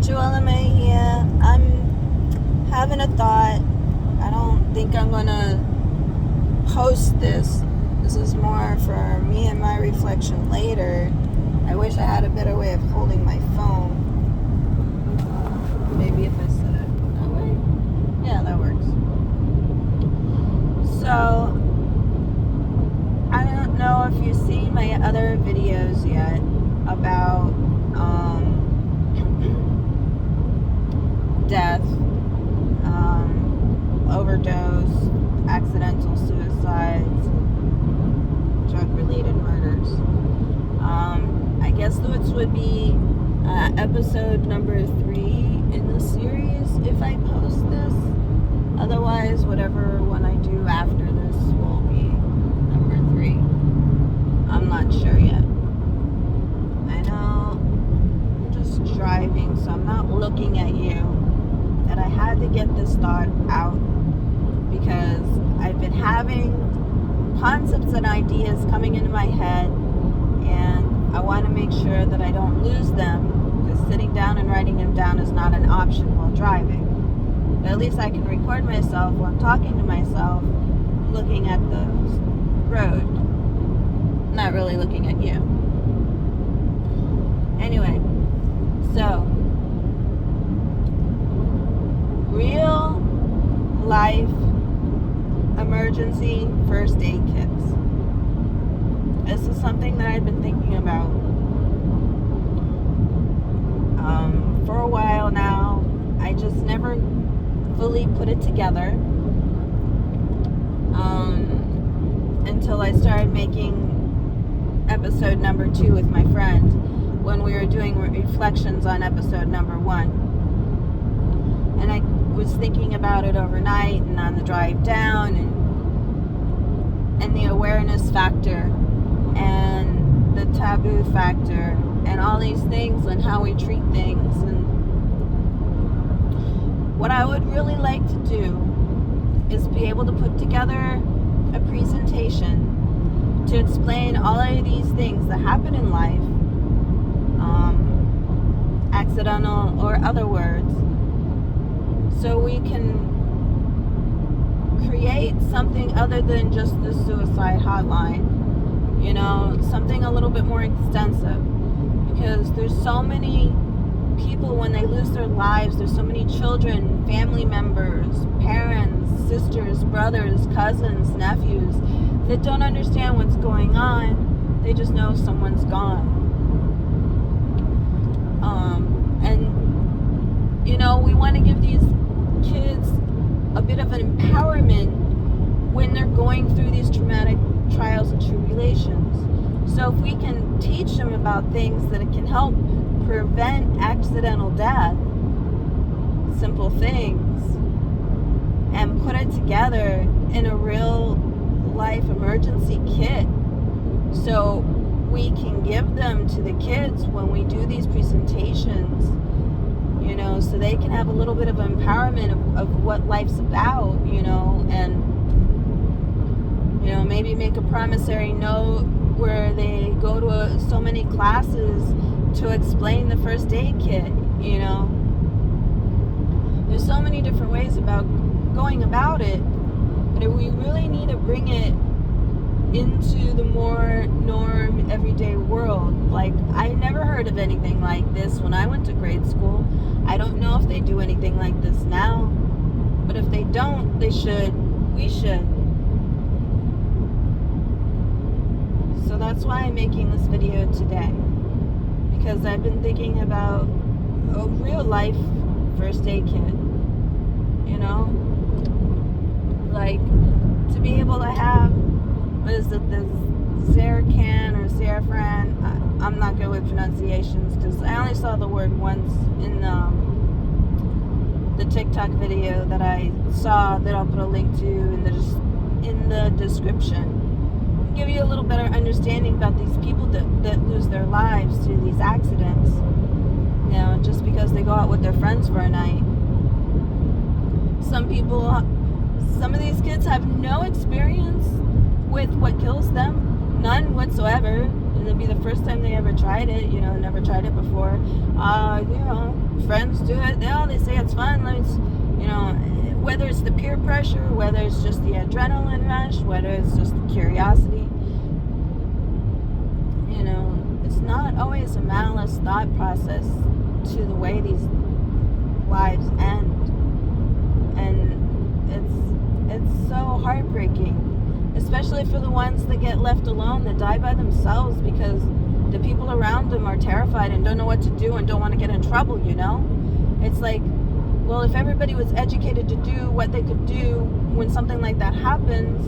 Joella here. I'm having a thought. I don't think I'm gonna post this. This is more for me and my reflection later. I wish I had a better way of holding my phone. Maybe if I set it that way. Yeah, that works. So, I don't know if you've seen my other videos yet about death, overdose, accidental suicides, drug-related murders. I guess this would be episode number 3 in the series if I post this. Otherwise, whatever one I do after this will be number 3. I'm not sure yet. I know I'm just driving, so I'm not looking at you. That I had to get this thought out because I've been having concepts and ideas coming into my head, and I want to make sure that I don't lose them, because sitting down and writing them down is not an option while driving. But at least I can record myself while I'm talking to myself, looking at the road, not really looking at you. Anyway, so real life emergency first aid kits. This is something that I've been thinking about for a while now. I just never fully put it together until I started making episode number 2 with my friend when we were doing reflections on episode number 1. And I was thinking about it overnight and on the drive down, and the awareness factor and the taboo factor and all these things and how we treat things. And what I would really like to do is be able to put together a presentation to explain all of these things that happen in life, accidental or other words, so we can create something other than just the suicide hotline, something a little bit more extensive, because there's so many people when they lose their lives. There's so many children, family members, parents, sisters, brothers, cousins, nephews that don't understand what's going on. They just know someone's gone. We want to give these kids a bit of an empowerment when they're going through these traumatic trials and tribulations. So if we can teach them about things that it can help prevent accidental death, simple things, and put it together in a real life emergency kit, so we can give them to the kids when we do these presentations, so they can have a little bit of empowerment of what life's about, and maybe make a promissory note where they go to so many classes to explain the first aid kit. There's so many different ways about going about it, but we really need to bring it into the more norm everyday world. Like, I never heard of anything like this when I went to grade school. I don't know if they do anything like this now, but if they don't, they should. We should. So that's why I'm making this video today, because I've been thinking about a real life first aid kit, like to be able to have, what is it, the Zercan or Zerafran? I'm not good with pronunciations because I only saw the word once in the TikTok video that I saw, that I'll put a link to in the description. Give you a little better understanding about these people that lose their lives through these accidents, just because they go out with their friends for a night. Some of these kids have no experience with what kills them, none whatsoever. And it'll be the first time they ever tried it, never tried it before. Friends do it. They say it's fun. Whether it's the peer pressure, whether it's just the adrenaline rush, whether it's just the curiosity, it's not always a malice thought process to the way these lives end. And it's so heartbreaking, especially for the ones that get left alone, that die by themselves because the people around them are terrified and don't know what to do and don't want to get in trouble. It's like, well, if everybody was educated to do what they could do when something like that happens,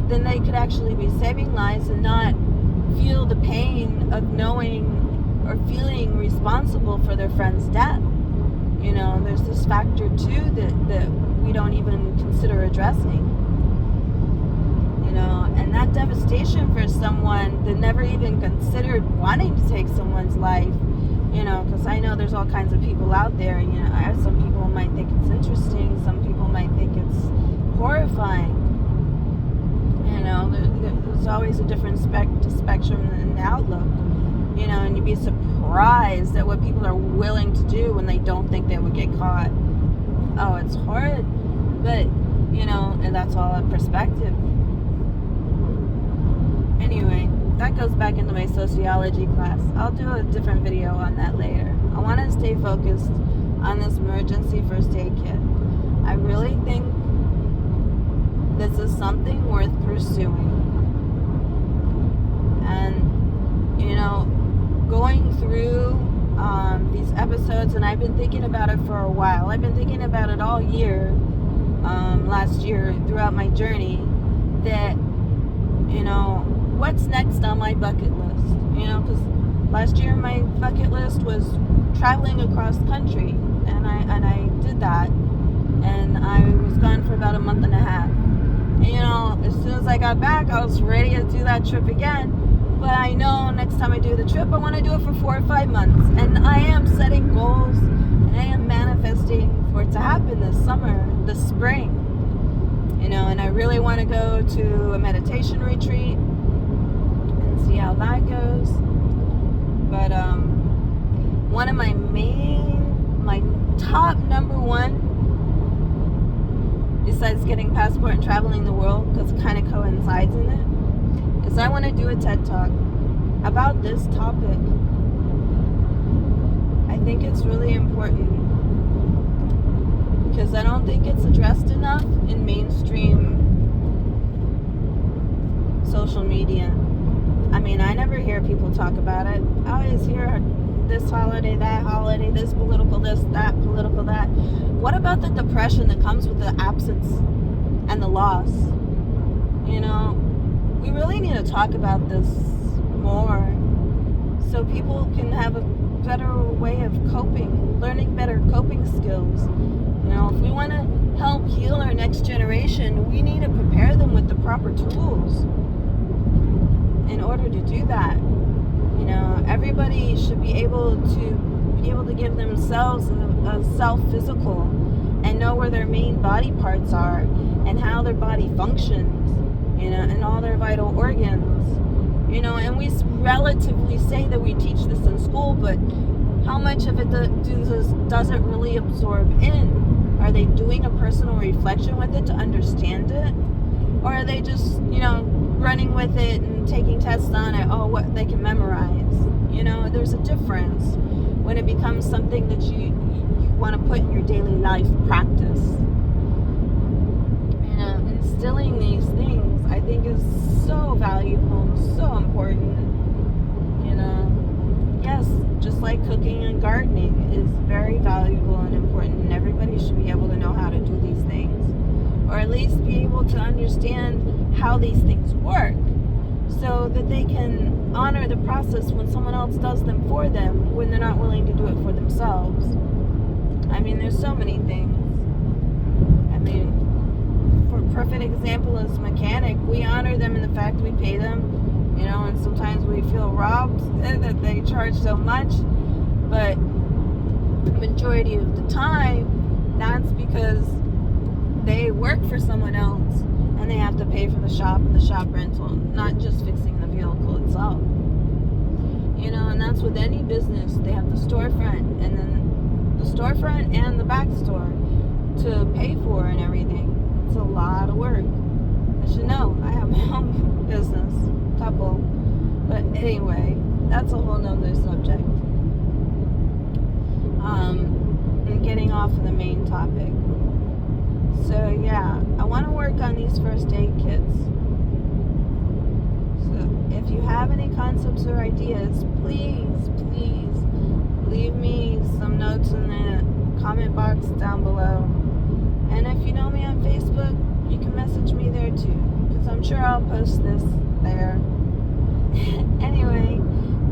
then they could actually be saving lives and not feel the pain of knowing or feeling responsible for their friend's death. There's this factor too that we don't even consider addressing. And that devastation for someone that never even considered wanting to take someone's life, because I know there's all kinds of people out there. Some people might think it's interesting, some people might think it's horrifying. There's always a different spectrum and outlook. And you'd be surprised at what people are willing to do when they don't think they would get caught. Oh, it's hard, but and that's all a perspective. Anyway, that goes back into my sociology class. I'll do a different video on that later. I want to stay focused on this emergency first aid kit. I really think this is something worth pursuing. And going through these episodes, and I've been thinking about it for a while. I've been thinking about it all year, last year, throughout my journey, that what's next on my bucket list? Because last year my bucket list was traveling across the country, and I did that, and I was gone for about a month and a half. And as soon as I got back, I was ready to do that trip again. But I know next time I do the trip, I want to do it for 4 or 5 months. And I am setting goals, and I am manifesting for it to happen this summer, this spring. And I really want to go to a meditation retreat and see how that goes. But one of my top number one, besides getting passport and traveling the world, because it kind of coincides in it, is I want to do a TED Talk about this topic. I think it's really important because I don't think it's addressed enough in mainstream social media. I mean, I never hear people talk about it. I always hear this holiday, that holiday, this political this, that political that. What about the depression that comes with the absence and the loss? We really need to talk about this more so people can have a better way of coping, learning better coping skills. If we want to help heal our next generation, we need to prepare them with the proper tools in order to do that. Everybody should be able to give themselves a self-physical and know where their main body parts are and how their body functions, and all their vital organs. And we relatively say that we teach this in school, but how much of it does it really absorb in? Are they doing a personal reflection with it to understand it? Or are they just, running with it and taking tests on it, what they can memorize? There's a difference when it becomes something that you want to put in your daily life practice. Instilling these things, I think, is so valuable and so important. Yes, just like cooking and gardening is very valuable and important, and everybody should be able to know how to do these things, or at least be able to understand how these things work, so that they can honor the process when someone else does them for them when they're not willing to do it for themselves. I mean, there's so many things. I mean, for a perfect example is mechanic. We honor them in the fact we pay them, and sometimes we feel robbed that they charge so much, but the majority of the time, that's because they work for someone else and they have to pay for the shop rental, not just fixing the vehicle itself. You know, and that's with any business. They have the storefront, and then the storefront and the back store to pay for and everything. It's a lot of work. I should know. I have my own business, couple. But anyway, that's a whole nother subject. I'm getting off of the main topic. So yeah, I want to work on these first aid kits. So if you have any concepts or ideas, please leave me some notes in the comment box down below. And if you know me on Facebook, you can message me there too, because I'm sure I'll post this there. Anyway,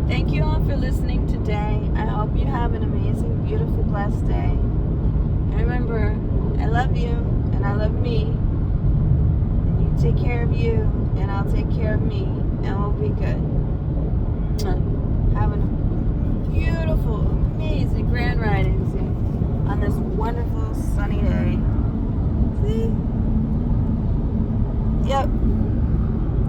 thank you all for listening today. I hope you have an amazing, beautiful, blessed day. And remember, I love you, and I love me. And you take care of you, and I'll take care of me, and we'll be good. Have an